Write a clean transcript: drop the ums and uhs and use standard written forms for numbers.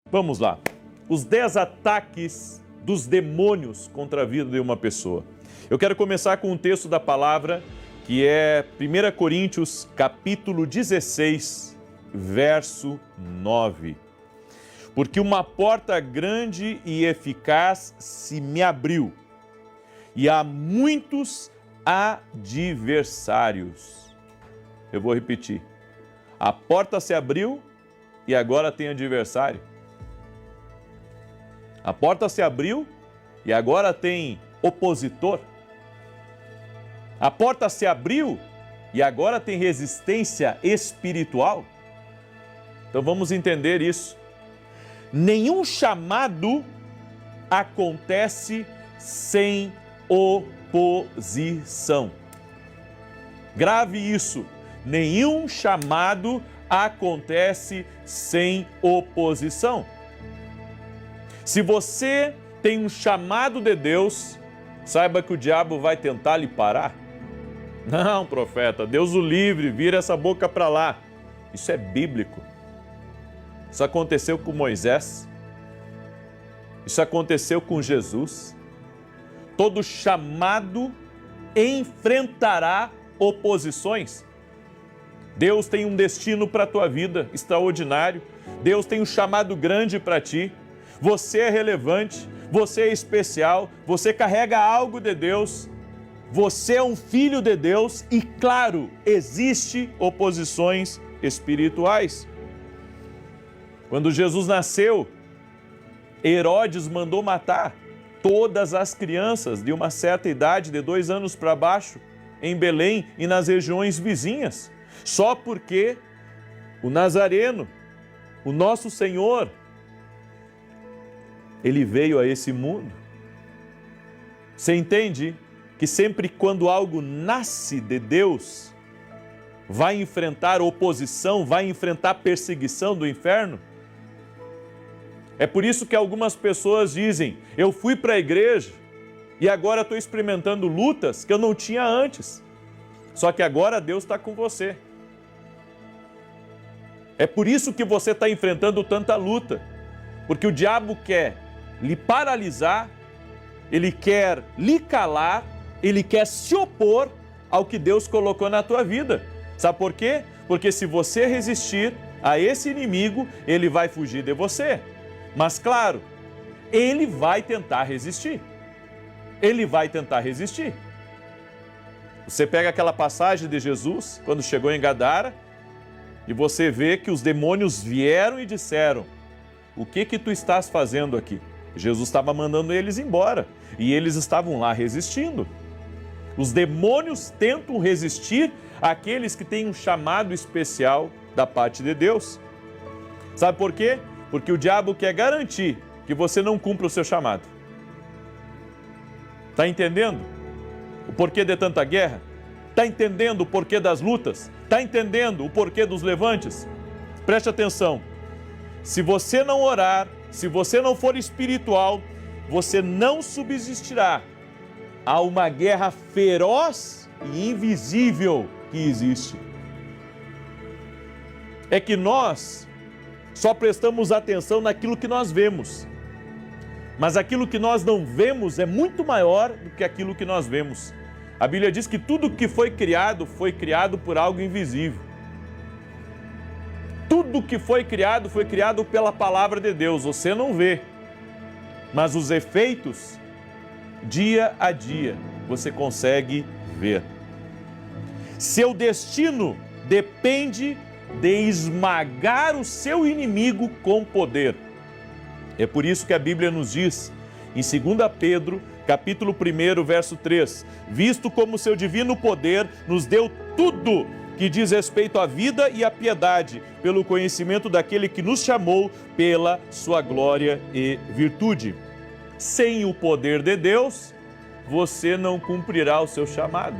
Vamos lá. Os 10 ataques dos demônios contra a vida de uma pessoa. Eu quero começar com um texto da palavra que é 1 Coríntios, capítulo 16, verso 9. Porque uma porta grande e eficaz se me abriu, e há muitos adversários. Eu vou repetir. A porta se abriu e agora tem adversário. A porta se abriu e agora tem opositor. A porta se abriu e agora tem resistência espiritual. Então vamos entender isso. Nenhum chamado acontece sem oposição. Grave isso. Nenhum chamado acontece sem oposição. Se você tem um chamado de Deus, saiba que o diabo vai tentar lhe parar. Não, profeta, Deus o livre, vira essa boca para lá. Isso é bíblico. Isso aconteceu com Moisés. Isso aconteceu com Jesus. Todo chamado enfrentará oposições. Deus tem um destino para a tua vida extraordinário. Deus tem um chamado grande para ti. Você é relevante, você é especial, você carrega algo de Deus, você é um filho de Deus e, claro, existe oposições espirituais. Quando Jesus nasceu, Herodes mandou matar todas as crianças de uma certa idade, de 2 anos para baixo, em Belém e nas regiões vizinhas, só porque o Nazareno, o nosso Senhor, ele veio a esse mundo. Você entende que sempre quando algo nasce de Deus, vai enfrentar oposição, vai enfrentar perseguição do inferno? É por isso que algumas pessoas dizem, eu fui para a igreja e agora estou experimentando lutas que eu não tinha antes. Só que agora Deus está com você. É por isso que você está enfrentando tanta luta. Porque o diabo quer lhe paralisar, ele quer lhe calar, ele quer se opor ao que Deus colocou na tua vida. Sabe por quê? Porque se você resistir a esse inimigo, ele vai fugir de você. Mas claro, ele vai tentar resistir. Ele vai tentar resistir. Você pega aquela passagem de Jesus, quando chegou em Gadara, e você vê que os demônios vieram e disseram, o que tu estás fazendo aqui? Jesus estava mandando eles embora e eles estavam lá resistindo. Os demônios tentam resistir àqueles que têm um chamado especial da parte de Deus. Sabe por quê? Porque o diabo quer garantir que você não cumpra o seu chamado. Está entendendo o porquê de tanta guerra? Está entendendo o porquê das lutas? Está entendendo o porquê dos levantes? Preste atenção. Se você não orar, se você não for espiritual, você não subsistirá a uma guerra feroz e invisível que existe. É que nós só prestamos atenção naquilo que nós vemos. Mas aquilo que nós não vemos é muito maior do que aquilo que nós vemos. A Bíblia diz que tudo que foi criado por algo invisível. Tudo que foi criado pela palavra de Deus. Você não vê, mas os efeitos, dia a dia, você consegue ver. Seu destino depende de esmagar o seu inimigo com poder. É por isso que a Bíblia nos diz, em 2 Pedro, capítulo 1, verso 3, visto como seu divino poder nos deu tudo que diz respeito à vida e à piedade, pelo conhecimento daquele que nos chamou pela sua glória e virtude. Sem o poder de Deus, você não cumprirá o seu chamado.